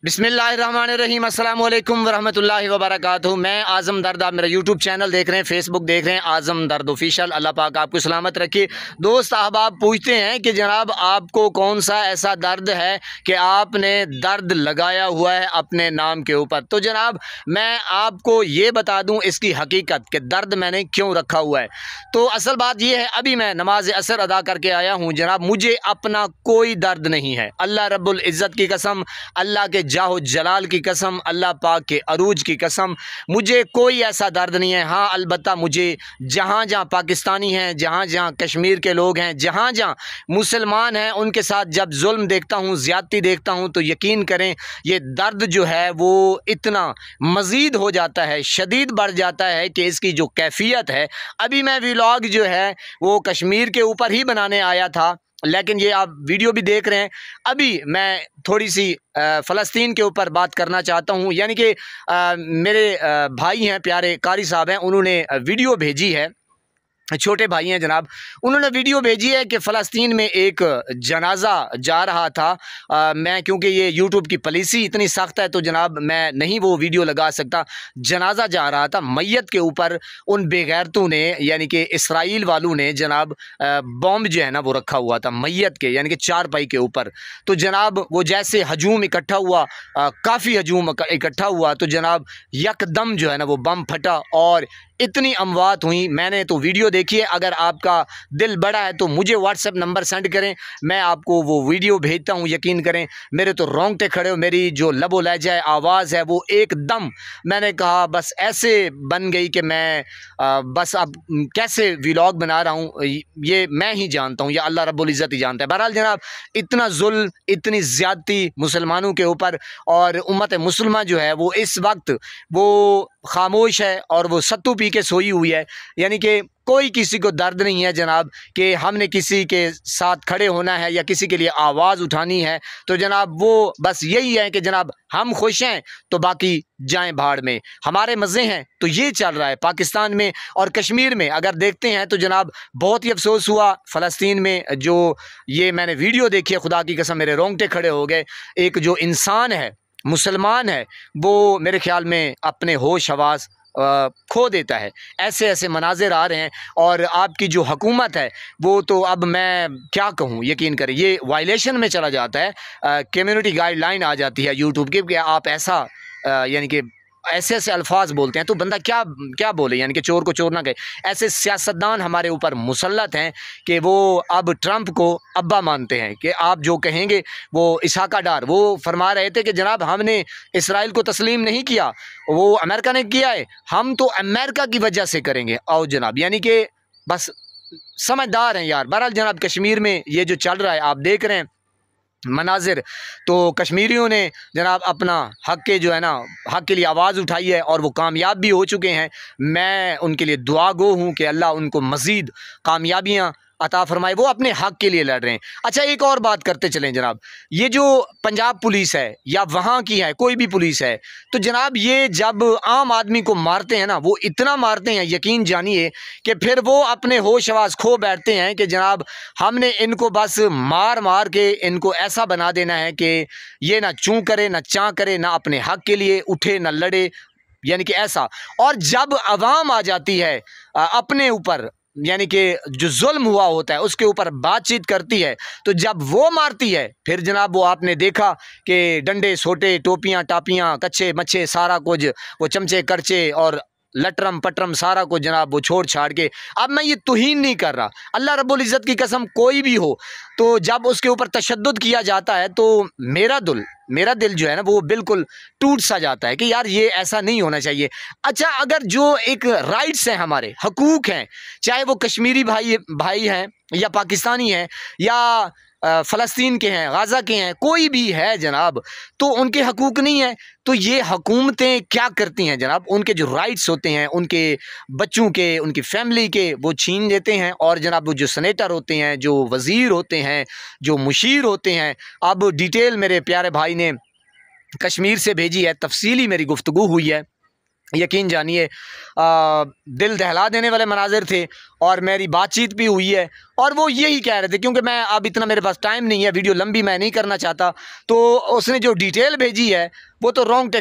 बिस्मिल्लाहिर्रहमानिर्रहीम अस्सलाम वालेकुम वरहमतुल्लाहि वबरकातुहू। मैं आज़म दर्द, आप मेरा यूट्यूब चैनल देख रहे हैं, फेसबुक देख रहे हैं, आज़म दर्द ऑफिशियल। अल्लाह पाक आपको सलामत रखिए। दोस्त अहबाब पूछते हैं कि जनाब आपको कौन सा ऐसा दर्द है कि आपने दर्द लगाया हुआ है अपने नाम के ऊपर। तो जनाब मैं आपको ये बता दूं इसकी हकीकत कि दर्द मैंने क्यों रखा हुआ है। तो असल बात ये है, अभी मैं नमाज असर अदा करके आया हूँ जनाब, मुझे अपना कोई दर्द नहीं है। अल्लाह रब्बुल इज़्ज़त की कसम, अल्लाह के जाहो जलाल की कसम, अल्लाह पाक के अरूज की कसम, मुझे कोई ऐसा दर्द नहीं है। हाँ अलबत्ता मुझे जहाँ जहाँ पाकिस्तानी हैं, जहाँ जहाँ कश्मीर के लोग हैं, जहाँ जहाँ मुसलमान हैं, उनके साथ जब जुल्म देखता हूँ, ज़्यादती देखता हूँ, तो यकीन करें ये दर्द जो है वो इतना मज़ीद हो जाता है, शदीद बढ़ जाता है कि इसकी जो कैफियत है। अभी मैं व्लॉग जो है वो कश्मीर के ऊपर ही बनाने आया था, लेकिन ये आप वीडियो भी देख रहे हैं। अभी मैं थोड़ी सी फ़लस्तीन के ऊपर बात करना चाहता हूँ। यानी कि मेरे भाई हैं, प्यारे कारी साहब हैं, उन्होंने वीडियो भेजी है, छोटे भाई हैं जनाब, उन्होंने वीडियो भेजी है कि फ़लस्तीन में एक जनाजा जा रहा था। मैं क्योंकि ये यूट्यूब की पॉलिसी इतनी सख्त है तो जनाब मैं नहीं वो वीडियो लगा सकता। जनाजा जा रहा था, मैयत के ऊपर उन बेगैरतों ने, यानी कि इसराइल वालों ने जनाब बॉम्ब जो है ना वो रखा हुआ था मैयत के, यानी कि चारपाई के ऊपर। तो जनाब वो जैसे हजूम इकट्ठा हुआ, काफ़ी हजूम इकट्ठा हुआ, तो जनाब यकदम जो है ना वो बम फटा और इतनी अमवात हुई। मैंने तो वीडियो देखी है, अगर आपका दिल बड़ा है तो मुझे व्हाट्सएप नंबर सेंड करें, मैं आपको वो वीडियो भेजता हूँ। यकीन करें मेरे तो रोंगटे खड़े हो, मेरी जो लबो लहजा है, आवाज़ है, वो एकदम, मैंने कहा बस ऐसे बन गई कि मैं बस अब कैसे व्लॉग बना रहा हूँ ये मैं ही जानता हूँ, या अल्लाह रब्बुल इज़्ज़त ही जानता है। बहरहाल जनाब इतना जुल्म, इतनी ज़्यादती मुसलमानों के ऊपर, और उम्मत मुसलमान जो है वो इस वक्त वो खामोश है और वो सत्तू पी के सोई हुई है। यानी कि कोई किसी को दर्द नहीं है जनाब कि हमने किसी के साथ खड़े होना है या किसी के लिए आवाज़ उठानी है। तो जनाब वो बस यही है कि जनाब हम खुश हैं तो बाकी जाएं भाड़ में, हमारे मज़े हैं। तो ये चल रहा है पाकिस्तान में और कश्मीर में। अगर देखते हैं तो जनाब बहुत ही अफसोस हुआ फ़लस्तीन में, जो ये मैंने वीडियो देखी है, खुदा की कसम मेरे रोंगटे खड़े हो गए। एक जो इंसान है, मुसलमान है, वो मेरे ख़्याल में अपने होश हवास खो देता है। ऐसे ऐसे मनाज़िर आ रहे हैं और आपकी जो हुकूमत है वो तो अब मैं क्या कहूँ, यकीन करें ये वायलेशन में चला जाता है। कम्युनिटी गाइडलाइन आ जाती है यूट्यूब की कि आप ऐसा यानी कि ऐसे ऐसे अल्फाज बोलते हैं तो बंदा क्या क्या बोले, यानी कि चोर को चोर ना कहे। ऐसे सियासतदान हमारे ऊपर मुसल्लत हैं कि वो अब ट्रंप को अब्बा मानते हैं कि आप जो कहेंगे वो इसाका डार वो फरमा रहे थे कि जनाब हमने इसराइल को तस्लीम नहीं किया, वो अमेरिका ने किया है, हम तो अमेरिका की वजह से करेंगे। और जनाब यानी कि बस समझदार हैं यार। बहरहाल जनाब कश्मीर में ये जो चल रहा है आप देख रहे हैं मनाजिर, तो कश्मीरियों ने जनाब अपना हक़ के जो है ना हक़ के लिए आवाज़ उठाई है और वो कामयाब भी हो चुके हैं। मैं उनके लिए दुआ गो हूँ कि अल्लाह उनको मज़ीद कामयाबियाँ अता फ़रमाए, वो अपने हक़ के लिए लड़ रहे हैं। अच्छा एक और बात करते चलें जनाब, ये जो पंजाब पुलिस है या वहाँ की है कोई भी पुलिस है, तो जनाब ये जब आम आदमी को मारते हैं ना वो इतना मारते हैं, यकीन जानिए कि फिर वो अपने होश हवास खो बैठते हैं कि जनाब हमने इनको बस मार मार के इनको ऐसा बना देना है कि ये ना चूँ करे ना चाँ करे, ना अपने हक़ के लिए उठे ना लड़े, यानी कि ऐसा। और जब अवाम आ जाती है अपने ऊपर, यानी कि जो जुल्म हुआ होता है उसके ऊपर बातचीत करती है, तो जब वो मारती है फिर जनाब वो आपने देखा कि डंडे सोटे टोपियाँ टापियाँ कच्चे मच्छे सारा कुछ, वो चमचे करचे और लटरम पटरम सारा कुछ जनाब वो छोड़ छाड़ के। अब मैं ये तौहीन नहीं कर रहा, अल्लाह रब्बुल इज़्ज़त की कसम कोई भी हो, तो जब उसके ऊपर तशद्दुद किया जाता है तो मेरा दिल जो है ना वो बिल्कुल टूट सा जाता है कि यार ये ऐसा नहीं होना चाहिए। अच्छा अगर जो एक राइट्स हैं, हमारे हकूक़ हैं, चाहे वो कश्मीरी भाई हैं या पाकिस्तानी हैं या फ़लस्तीन के हैं, गाज़ा के हैं, कोई भी है जनाब, तो उनके हकूक़ नहीं है, तो ये हुकूमतें क्या करती हैं जनाब, उनके जो राइट्स होते हैं उनके बच्चों के, उनकी फैमिली के, वो छीन लेते हैं। और जनाब वो जो सेनेटर होते हैं, जो वज़ीर होते हैं, जो मुशीर होते हैं, अब डिटेल मेरे प्यारे भाई ने कश्मीर से भेजी है, तफसीली मेरी गुफ्तगू हुई है। यकीन जानिए दिल दहला देने वाले मनाजिर थे और मेरी बातचीत भी हुई है और वो यही कह रहे थे, क्योंकि मैं अब इतना मेरे पास टाइम नहीं है, वीडियो लंबी मैं नहीं करना चाहता, तो उसने जो डिटेल भेजी है वो तो रॉन्ग